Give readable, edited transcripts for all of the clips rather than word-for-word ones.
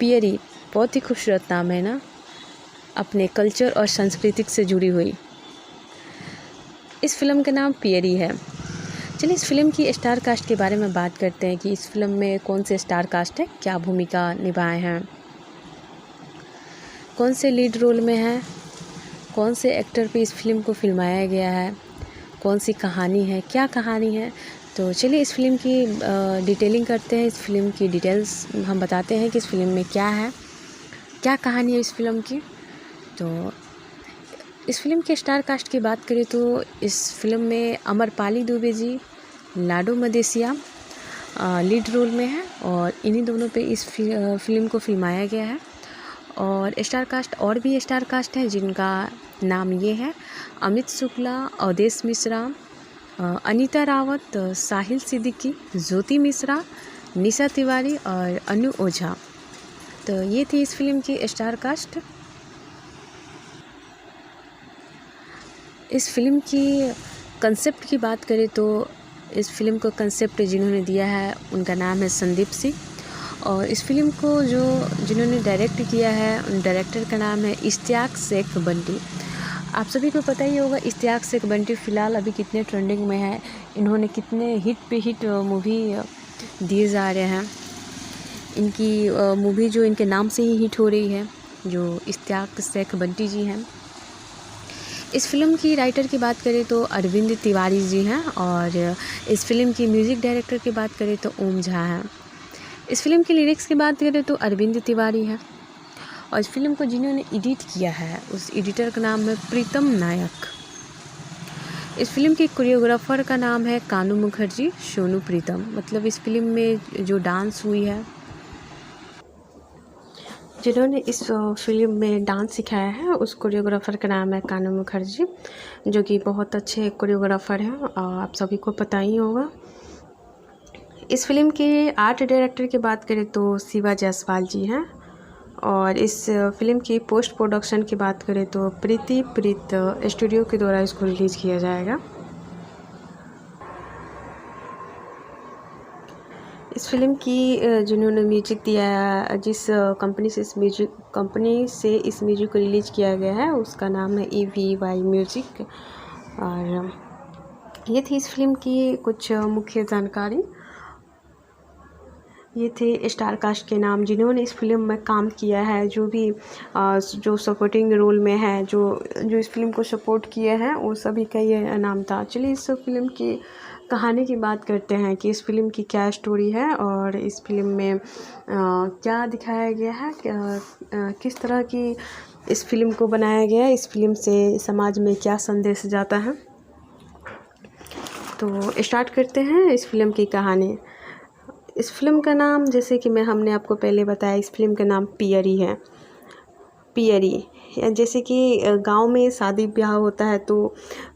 पियरी बहुत ही खूबसूरत नाम है ना, अपने कल्चर और संस्कृति से जुड़ी हुई। इस फिल्म का नाम पियरी है। चलिए इस फिल्म की स्टार कास्ट के बारे में बात करते हैं कि इस फिल्म में कौन से स्टार कास्ट है, क्या भूमिका निभाए हैं, कौन से लीड रोल में हैं, कौन से एक्टर पे इस फिल्म को फिल्माया गया है, कौन सी कहानी है, क्या कहानी है। तो चलिए इस फिल्म की डिटेलिंग करते हैं। इस फिल्म की डिटेल्स हम बताते हैं कि इस फिल्म में क्या है, क्या कहानी है इस फिल्म की। तो इस फिल्म के स्टार कास्ट की बात करें तो इस फिल्म में अमरपाली दुबे जी, लाडो मदेसिया लीड रोल में है और इन्हीं दोनों पे इस फिल्म को फिल्माया गया है। और स्टार कास्ट और भी स्टार कास्ट हैं जिनका नाम ये है: अमित शुक्ला, अवधेश मिश्रा, अनीता रावत, साहिल सिद्दीकी, ज्योति मिश्रा, निशा तिवारी और अनु ओझा। तो ये थी इस फिल्म की स्टार कास्ट। इस फिल्म की कंसेप्ट की बात करें तो इस फिल्म को कंसेप्ट जिन्होंने दिया है उनका नाम है संदीप सिंह। और इस फिल्म को जिन्होंने डायरेक्ट किया है उन डायरेक्टर का नाम है इश्तियाक शेख बंटी। आप सभी को पता ही होगा इश्तियाक शेख बंटी फ़िलहाल अभी कितने ट्रेंडिंग में है, इन्होंने कितने हिट पे हिट मूवी दिए जा रहे हैं। इनकी मूवी जो इनके नाम से ही हिट हो रही है, जो इश्तियाक शेख बंटी जी हैं। इस फिल्म की राइटर की बात करें तो अरविंद तिवारी जी हैं और इस फिल्म की म्यूज़िक डायरेक्टर की बात करें तो ओम झा हैं। इस फिल्म की लिरिक्स की बात करें तो अरविंद तिवारी है और इस फिल्म को जिन्होंने एडिट किया है उस एडिटर का नाम है प्रीतम नायक। इस फिल्म के कोरियोग्राफर का नाम है कानू मुखर्जी सोनू प्रीतम। मतलब इस फिल्म में जो डांस हुई है, जिन्होंने इस फिल्म में डांस सिखाया है उस कोरियोग्राफर का नाम है कानू मुखर्जी, जो कि बहुत अच्छे कोरियोग्राफर हैं और आप सभी को पता ही होगा। इस फिल्म के आर्ट डायरेक्टर की बात करें तो शिवा जायसवाल जी हैं और इस फिल्म की पोस्ट प्रोडक्शन की बात करें तो प्रीत स्टूडियो के द्वारा इसको रिलीज़ किया जाएगा। इस फिल्म की जिन्होंने म्यूजिक दिया है, जिस कंपनी से इस म्यूजिक को रिलीज़ किया गया है उसका नाम है EVY म्यूजिक। और ये थी इस फिल्म की कुछ मुख्य जानकारी। ये थे स्टार कास्ट के नाम जिन्होंने इस फिल्म में काम किया है, जो सपोर्टिंग रोल में है, जो इस फिल्म को सपोर्ट किए हैं, वो सभी का ये नाम था। चलिए इस फिल्म की कहानी की बात करते हैं कि इस फिल्म की क्या स्टोरी है और इस फिल्म में क्या दिखाया गया है, किस तरह की इस फिल्म को बनाया गया है, इस फिल्म से समाज में क्या संदेश जाता है। तो स्टार्ट करते हैं इस फिल्म की कहानी। इस फिल्म का नाम, जैसे कि हमने आपको पहले बताया, इस फिल्म का नाम पियरी है। पियरी जैसे कि गांव में शादी ब्याह होता है तो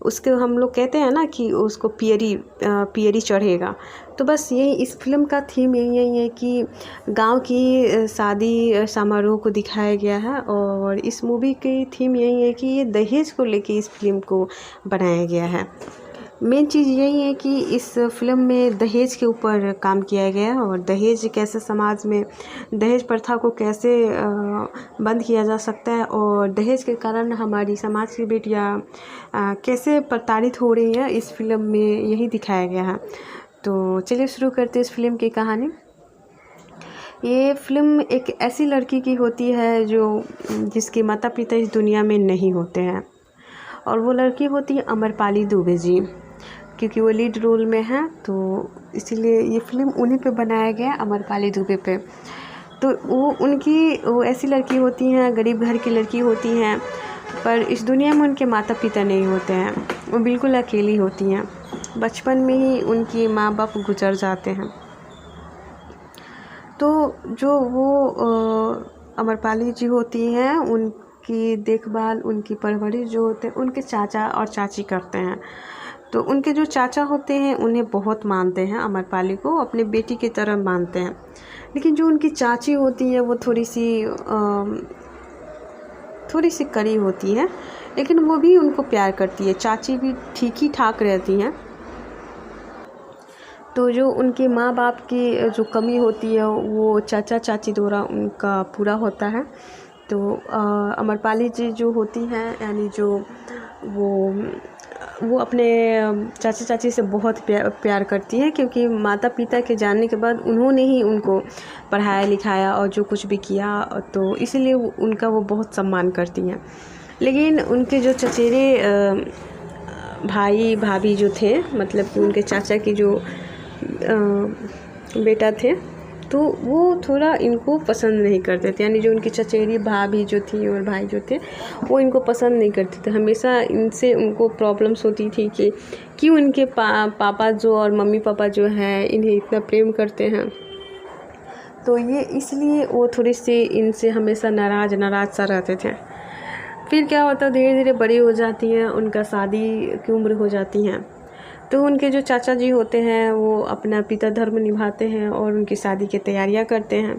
उसके हम लोग कहते हैं ना कि उसको पियरी चढ़ेगा। तो बस यही इस फिल्म का थीम यही है कि गांव की शादी समारोह को दिखाया गया है और इस मूवी की थीम यही है कि ये दहेज को लेके इस फिल्म को बनाया गया है। मेन चीज़ यही है कि इस फिल्म में दहेज के ऊपर काम किया गया है और दहेज कैसे समाज में दहेज प्रथा को कैसे बंद किया जा सकता है और दहेज के कारण हमारी समाज की बेटियां कैसे प्रताड़ित हो रही हैं, इस फिल्म में यही दिखाया गया है। तो चलिए शुरू करते हैं इस फिल्म की कहानी। ये फिल्म एक ऐसी लड़की की होती है जिसके माता पिता इस दुनिया में नहीं होते हैं और वो लड़की होती है अमरपाली दुबे जी, क्योंकि वो लीड रोल में है तो इसीलिए ये फिल्म उन्हीं पे बनाया गया, अमरपाली दुबे पे। तो वो ऐसी लड़की होती हैं, गरीब घर की लड़की होती हैं, पर इस दुनिया में उनके माता पिता नहीं होते हैं, वो बिल्कुल अकेली होती हैं। बचपन में ही उनकी माँ बाप गुजर जाते हैं। तो जो वो अमरपाली जी होती हैं, उनकी देखभाल, उनकी परवरिश जो होते हैं उनके चाचा और चाची करते हैं। तो उनके जो चाचा होते हैं उन्हें बहुत मानते हैं, अमरपाली को अपनी बेटी की तरह मानते हैं। लेकिन जो उनकी चाची होती है वो थोड़ी सी कड़ी होती है, लेकिन वो भी उनको प्यार करती है। चाची भी ठीक ही ठाक रहती हैं। तो जो उनके माँ बाप की जो कमी होती है वो चाचा चाची द्वारा उनका पूरा होता है। तो अमरपाली जी जो होती हैं, यानी जो वो अपने चाचा चाची से बहुत प्यार करती हैं, क्योंकि माता पिता के जानने के बाद उन्होंने ही उनको पढ़ाया लिखाया और जो कुछ भी किया, तो इसीलिए उनका वो बहुत सम्मान करती हैं। लेकिन उनके जो चचेरे भाई भाभी जो थे, मतलब कि उनके चाचा की जो बेटा थे, तो वो थोड़ा इनको पसंद नहीं करते थे। यानी जो उनकी चचेरी भाभी जो थी और भाई जो थे वो इनको पसंद नहीं करते थे। हमेशा इनसे उनको प्रॉब्लम्स होती थी कि क्यों इनके पापा जो और मम्मी पापा जो हैं इन्हें इतना प्रेम करते हैं। तो ये इसलिए वो थोड़ी सी इनसे हमेशा नाराज़ सा रहते थे। फिर क्या होता है, धीरे धीरे बड़ी हो जाती हैं, उनका शादी की उम्र हो जाती हैं, तो उनके जो चाचा जी होते हैं वो अपना पिता धर्म निभाते हैं और उनकी शादी की तैयारियां करते हैं।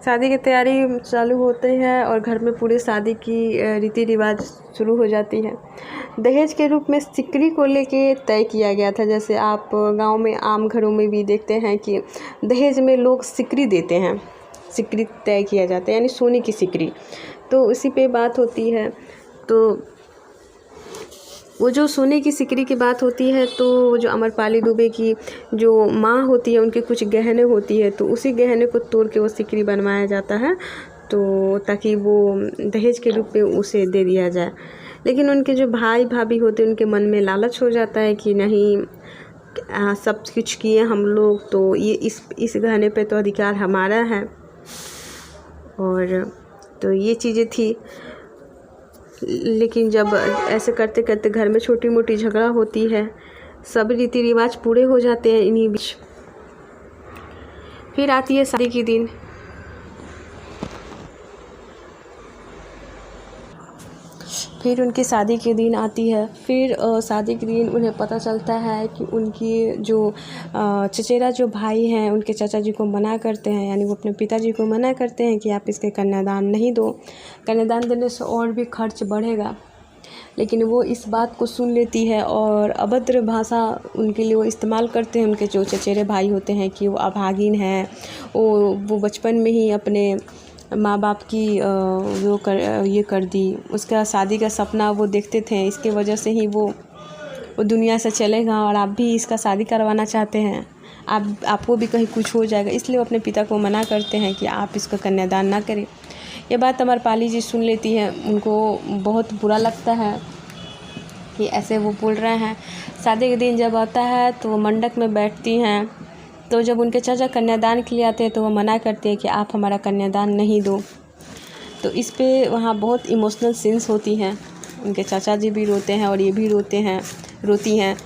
शादी की तैयारी चालू होते हैं और घर में पूरे शादी की रीति रिवाज शुरू हो जाती है। दहेज के रूप में सिकरी को लेके तय किया गया था। जैसे आप गांव में आम घरों में भी देखते हैं कि दहेज में लोग सिकरी देते हैं, सिकरी तय किया जाता है, यानी सोने की सिकरी। तो उसी पे बात होती है। तो वो जो सोने की सिकरी की बात होती है, तो जो अमरपाली दुबे की जो माँ होती है उनके कुछ गहने होती है, तो उसी गहने को तोड़ के वो सिकरी बनवाया जाता है, तो ताकि वो दहेज के रूप में उसे दे दिया जाए। लेकिन उनके जो भाई भाभी होते हैं उनके मन में लालच हो जाता है कि नहीं, सब कुछ किए हम लोग, तो ये इस गहने पे तो अधिकार हमारा है। और तो ये चीज़ें थी। लेकिन जब ऐसे करते करते घर में छोटी मोटी झगड़ा होती है, सब रीति रिवाज पूरे हो जाते हैं इन्हीं बीच। फिर आती है शादी की दिन। फिर उनकी शादी के दिन आती है। फिर शादी के दिन उन्हें पता चलता है कि उनकी जो चचेरा जो भाई हैं उनके चाचा जी को मना करते हैं, यानी वो अपने पिताजी को मना करते हैं कि आप इसके कन्यादान नहीं दो, कन्यादान देने से और भी खर्च बढ़ेगा। लेकिन वो इस बात को सुन लेती है और अभद्र भाषा उनके लिए वो इस्तेमाल करते हैं। उनके जो चचेरे भाई होते हैं कि वो अभागिन हैं, वो बचपन में ही अपने माँ बाप की ये कर दी, उसका शादी का सपना वो देखते थे, इसके वजह से ही वो दुनिया से चलेगा और आप भी इसका शादी करवाना चाहते हैं, आपको भी कहीं कुछ हो जाएगा, इसलिए वो अपने पिता को मना करते हैं कि आप इसका कन्यादान ना करें। ये बात अमरपाली जी सुन लेती हैं, उनको बहुत बुरा लगता है कि ऐसे वो बोल रहे हैं। शादी के दिन जब आता है तो वो मंडप में बैठती हैं, तो जब उनके चाचा कन्यादान के लिए आते हैं तो वो मना करते हैं कि आप हमारा कन्यादान नहीं दो। तो इस पे वहाँ बहुत इमोशनल सीन्स होती हैं, उनके चाचा जी भी रोते हैं और ये भी रोती हैं।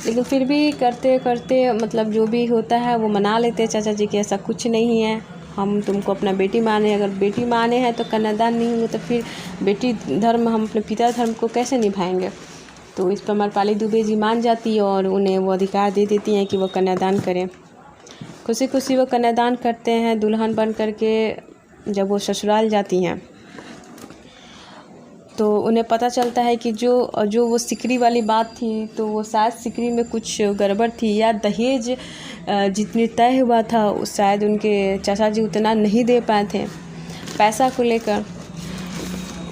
लेकिन फिर भी करते करते मतलब जो भी होता है वो मना लेते हैं चाचा जी कि ऐसा कुछ नहीं है, हम तुमको अपना बेटी माने, अगर बेटी माने हैं तो कन्यादान नहीं हुआ तो फिर बेटी धर्म हम अपने पिता धर्म को कैसे निभाएंगे। तो इस पर अमरपाली दुबे जी मान जाती है और उन्हें वो अधिकार दे देती हैं कि वो कन्यादान करें। खुशी खुशी वो कन्यादान करते हैं दुल्हन बन करके। जब वो ससुराल जाती हैं तो उन्हें पता चलता है कि जो वो सिकरी वाली बात थी, तो वो शायद सिकरी में कुछ गड़बड़ थी, या दहेज जितनी तय हुआ था शायद उनके चाचा जी उतना नहीं दे पाए थे। पैसा को लेकर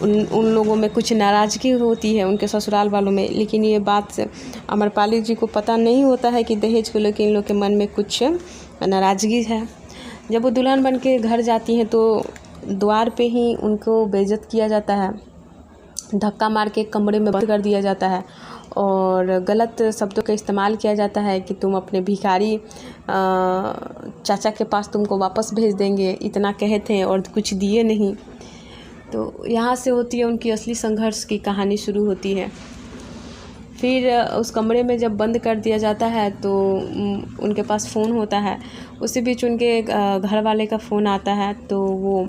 उन लोगों में कुछ नाराज़गी होती है, उनके ससुराल वालों में। लेकिन ये बात अमरपाली जी को पता नहीं होता है कि दहेज को लेकर इन लोग के मन में कुछ नाराज़गी है। जब वो दुल्हन बन के घर जाती हैं तो द्वार पे ही उनको बेइज्जत किया जाता है, धक्का मार के कमरे में बंद कर दिया जाता है और गलत शब्दों का इस्तेमाल किया जाता है कि तुम अपने भिखारी चाचा के पास तुमको वापस भेज देंगे, इतना कहे थे और कुछ दिए नहीं। तो यहाँ से होती है उनकी असली संघर्ष की कहानी शुरू होती है। फिर उस कमरे में जब बंद कर दिया जाता है तो उनके पास फ़ोन होता है, उसी बीच उनके घर वाले का फ़ोन आता है, तो वो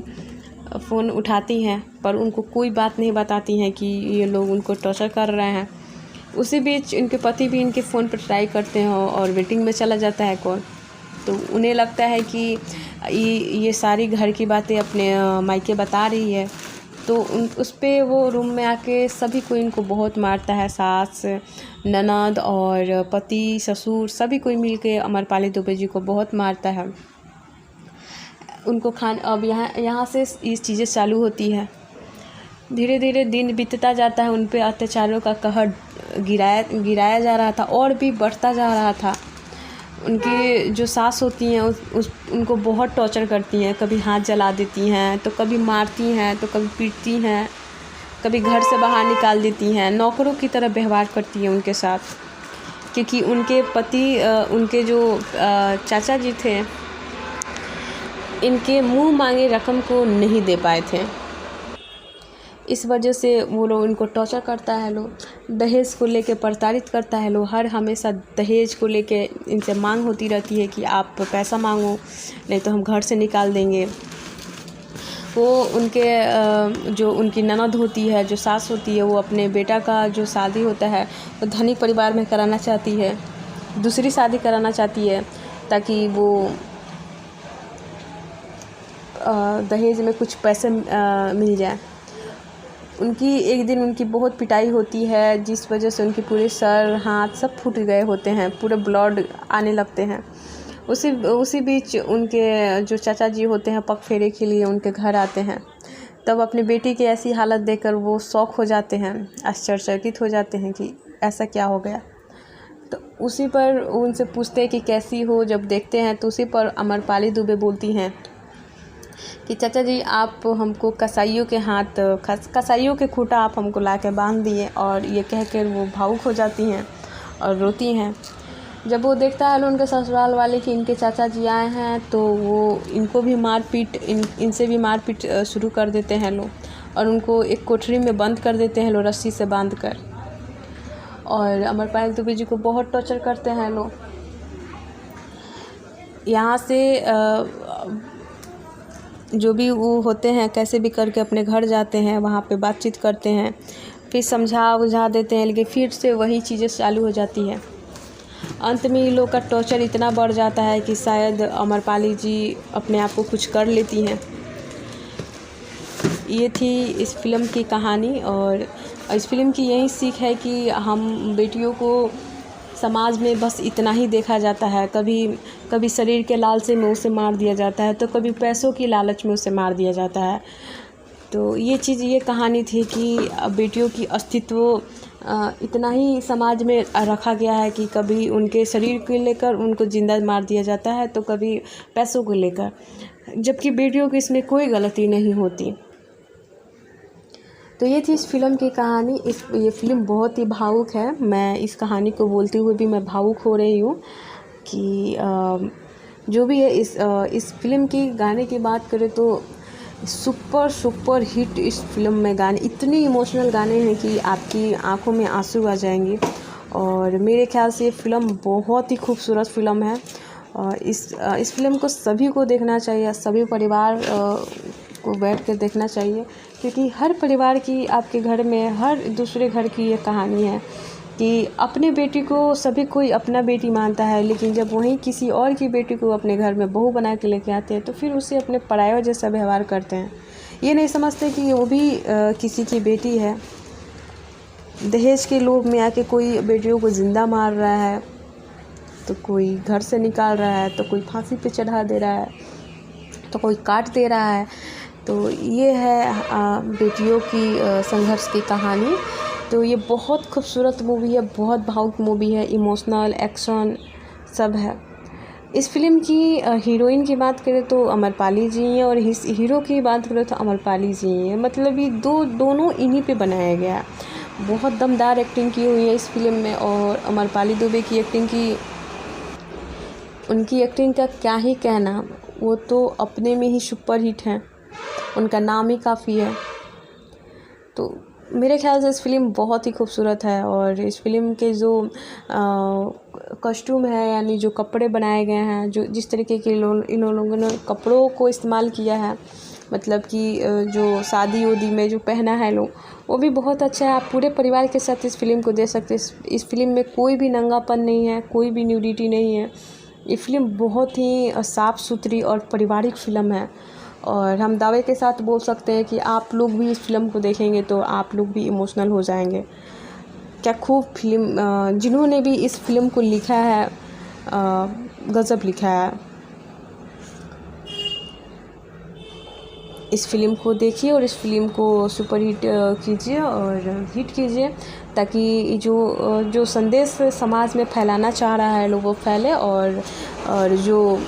फ़ोन उठाती हैं पर उनको कोई बात नहीं बताती हैं कि ये लोग उनको टॉर्चर कर रहे हैं। उसी बीच इनके पति भी इनके फ़ोन पर ट्राई करते हैं और वेटिंग में चला जाता है कॉल। तो उन्हें लगता है कि ये सारी घर की बातें अपने मायके बता रही है, तो उस पे वो रूम में आके सभी कोई इनको बहुत मारता है, सास, ननद और पति, ससुर सभी कोई मिल के अमरपाली दुबे जी को बहुत मारता है। उनको अब यहाँ से ये चीज़ें चालू होती है। धीरे धीरे दिन बीतता जाता है, उन पे अत्याचारों का कहर गिराया जा रहा था और भी बढ़ता जा रहा था। उनकी जो सास होती हैं उनको बहुत टॉर्चर करती हैं, कभी हाथ जला देती हैं, तो कभी मारती हैं, तो कभी पीटती हैं, कभी घर से बाहर निकाल देती हैं, नौकरों की तरह व्यवहार करती हैं उनके साथ, क्योंकि उनके पति उनके जो चाचा जी थे इनके मुंह मांगे रकम को नहीं दे पाए थे। इस वजह से वो लोग इनको टॉर्चर करता है, लोग दहेज को लेके प्रताड़ित करता है, लोग हर हमेशा दहेज को लेके इनसे मांग होती रहती है कि आप पैसा मांगो नहीं तो हम घर से निकाल देंगे। वो उनके जो उनकी ननद होती है, जो सास होती है, वो अपने बेटा का जो शादी होता है वो धनिक परिवार में कराना चाहती है, दूसरी शादी कराना चाहती है ताकि वो दहेज में कुछ पैसे मिल जाए। एक दिन उनकी बहुत पिटाई होती है, जिस वजह से उनके पूरे सर हाथ सब फूट गए होते हैं, पूरे ब्लड आने लगते हैं। उसी बीच उनके जो चाचा जी होते हैं पग फेरे के लिए उनके घर आते हैं। तब अपनी बेटी की ऐसी हालत देखकर वो शौक हो जाते हैं, आश्चर्यचकित हो जाते हैं कि ऐसा क्या हो गया। तो उसी पर उनसे पूछते हैं कि कैसी हो। जब देखते हैं तो उसी पर अमरपाली दुबे बोलती हैं कि चाचा जी आप हमको कसाईयों के खूंटा आप हमको ला के बांध दिए, और ये कहकर वो भावुक हो जाती हैं और रोती हैं। जब वो देखता है उनके ससुराल वाले कि इनके चाचा जी आए हैं, तो वो इनको भी इनसे भी मारपीट शुरू कर देते हैं लोग, और उनको एक कोठरी में बंद कर देते हैं लोग, रस्सी से बांध कर, और अमरपाली दुबे जी को बहुत टॉर्चर करते हैं लोग। यहाँ से जो भी वो होते हैं कैसे भी करके अपने घर जाते हैं, वहाँ पे बातचीत करते हैं, फिर समझा बुझा देते हैं, लेकिन फिर से वही चीज़ें चालू हो जाती है। अंत में ये लोग का टॉर्चर इतना बढ़ जाता है कि शायद अमरपाली जी अपने आप को कुछ कर लेती हैं। ये थी इस फिल्म की कहानी, और इस फिल्म की यही सीख है कि हम बेटियों को समाज में बस इतना ही देखा जाता है। कभी शरीर के लालच में उसे मार दिया जाता है, तो कभी पैसों की लालच में उसे मार दिया जाता है। तो ये कहानी थी कि बेटियों की अस्तित्व इतना ही समाज में रखा गया है कि कभी उनके शरीर को लेकर उनको जिंदा मार दिया जाता है, तो कभी पैसों को लेकर, जबकि बेटियों की इसमें कोई गलती नहीं होती। तो ये थी इस फिल्म की कहानी। ये फिल्म बहुत ही भावुक है। मैं इस कहानी को बोलते हुए भी मैं भावुक हो रही हूँ कि जो भी है इस फिल्म की गाने की बात करें तो सुपर हिट इस फिल्म में गाने, इतने इमोशनल गाने हैं कि आपकी आंखों में आंसू आ जाएंगे। और मेरे ख्याल से ये फिल्म बहुत ही खूबसूरत फिल्म है, और इस फिल्म को सभी को देखना चाहिए, सभी परिवार को बैठ कर देखना चाहिए, क्योंकि हर परिवार की, आपके घर में हर दूसरे घर की ये कहानी है कि अपने बेटी को सभी कोई अपना बेटी मानता है, लेकिन जब वहीं किसी और की बेटी को अपने घर में बहू बना के लेके आते हैं तो फिर उसे अपने पराया जैसा व्यवहार करते हैं। ये नहीं समझते कि वो भी किसी की बेटी है। दहेज के लोभ में आके कोई बेटियों को ज़िंदा मार रहा है, तो कोई घर से निकाल रहा है, तो कोई फांसी पे चढ़ा दे रहा है, तो कोई काट दे रहा है। तो ये है बेटियों की संघर्ष की कहानी। तो ये बहुत खूबसूरत मूवी है, बहुत भावुक मूवी है, इमोशनल, एक्शन सब है। इस फिल्म की हीरोइन की बात करें तो अमरपाली जी हैं, और हीरो की बात करें तो अमरपाली जी हैं। मतलब ये दोनों इन्हीं पे बनाया गया है। बहुत दमदार एक्टिंग की हुई है इस फिल्म में, और अमरपाली दुबे की उनकी एक्टिंग का क्या ही कहना, वो तो अपने में ही सुपर हिट हैं, उनका नाम ही काफ़ी है। तो मेरे ख्याल से इस फिल्म बहुत ही खूबसूरत है, और इस फिल्म के जो कॉस्ट्यूम है, यानी जो कपड़े बनाए गए हैं, जो जिस तरीके के इन लोगों ने कपड़ों को इस्तेमाल किया है, मतलब कि जो शादी उदी में जो पहना है लोग, वो भी बहुत अच्छा है। आप पूरे परिवार के साथ इस फिल्म को देख सकते हैं। इस फिल्म में कोई भी नंगापन नहीं है, कोई भी न्यूडिटी नहीं है। ये फिल्म बहुत ही साफ़ सुथरी और पारिवारिक फिल्म है, और हम दावे के साथ बोल सकते हैं कि आप लोग भी इस फिल्म को देखेंगे तो आप लोग भी इमोशनल हो जाएंगे। क्या खूब फिल्म, जिन्होंने भी इस फिल्म को लिखा है गज़ब लिखा है। इस फिल्म को देखिए और इस फिल्म को सुपर हिट कीजिए और हिट कीजिए, ताकि जो संदेश समाज में फैलाना चाह रहा है लोग वो फैले, और जो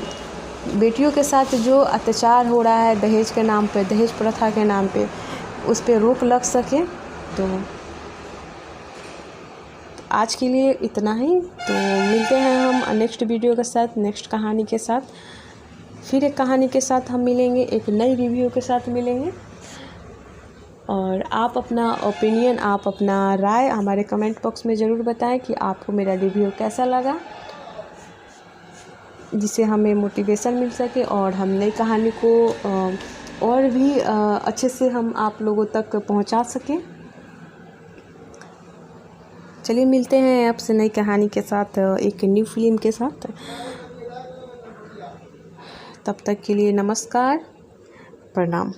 बेटियों के साथ जो अत्याचार हो रहा है दहेज के नाम पे, दहेज प्रथा के नाम पे, उस पे रोक लग सके। तो आज के लिए इतना ही। तो मिलते हैं हम नेक्स्ट वीडियो के साथ, नेक्स्ट कहानी के साथ। फिर एक कहानी के साथ हम मिलेंगे, एक नई रिव्यू के साथ मिलेंगे। और आप अपना ओपिनियन, आप अपना राय हमारे कमेंट बॉक्स में ज़रूर बताएं कि आपको मेरा रिव्यू कैसा लगा, जिससे हमें मोटिवेशन मिल सके और हम नई कहानी को और भी अच्छे से हम आप लोगों तक पहुंचा सकें। चलिए मिलते हैं आपसे नई कहानी के साथ, एक न्यू फिल्म के साथ। तब तक के लिए नमस्कार, प्रणाम।